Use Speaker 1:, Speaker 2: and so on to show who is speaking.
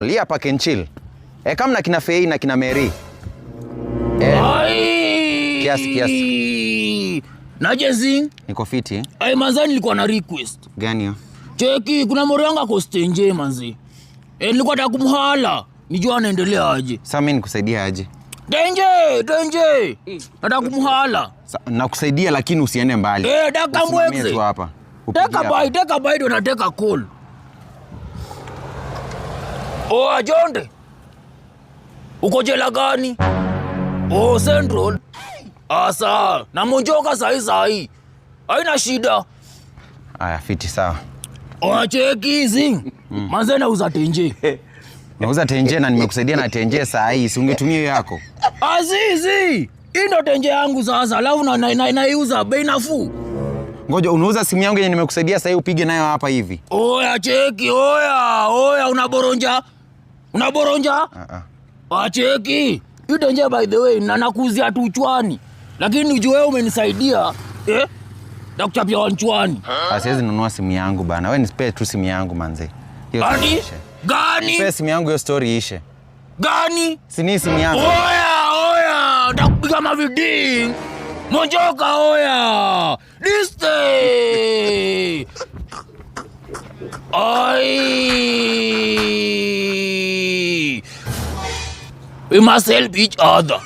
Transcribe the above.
Speaker 1: Lia pa Kenchil. Kama na kina Fei na kina Mary. Kiasi.
Speaker 2: Na Jezing.
Speaker 1: Niko fiti.
Speaker 2: Manzani nilikuwa na request.
Speaker 1: Gani hiyo?
Speaker 2: Cheki, kuna moro yangu ako stenje manzi. Nilikuwa nataka kumhala. Nijua anaendelea aje.
Speaker 1: Sasa mimi nikusaidia aje?
Speaker 2: Denje. Nataka kumhala.
Speaker 1: Nakusaidia lakini usiende mbali.
Speaker 2: Daka mweze.
Speaker 1: Hapa.
Speaker 2: Teka bite unateka call. Ajonde. Uko jela gani? Central. Asa, na monjoka sahi. Haina shida.
Speaker 1: Aya, fiti sawa.
Speaker 2: Cheki Zing. Manze nauza tenje.
Speaker 1: Nauza tenje na nimekusaidia na tenje sahi. Si ungetumia hiyo yako?
Speaker 2: Azizi. Hii ndo tenje yangu sasa. Alafu naiuza bei nafuu.
Speaker 1: Ngoja, unauza simu yangu yenye nimekusaidia sahi upige nayo hapa hivi.
Speaker 2: Cheki, unaboronja. Cheki. Hii tenje by the way na nakuzia tu chwani. Lakini ujue wewe umenisaidia, nakuchapia wanchwani.
Speaker 1: Siwezi nunua simu yangu bana. Wewe nipe tu simu yangu manze.
Speaker 2: Gani?
Speaker 1: Nipe simu yangu, hiyo story ishe.
Speaker 2: Gani?
Speaker 1: Sini simu yangu.
Speaker 2: Ndakupiga maviding. Monjoka This day. We must help each other.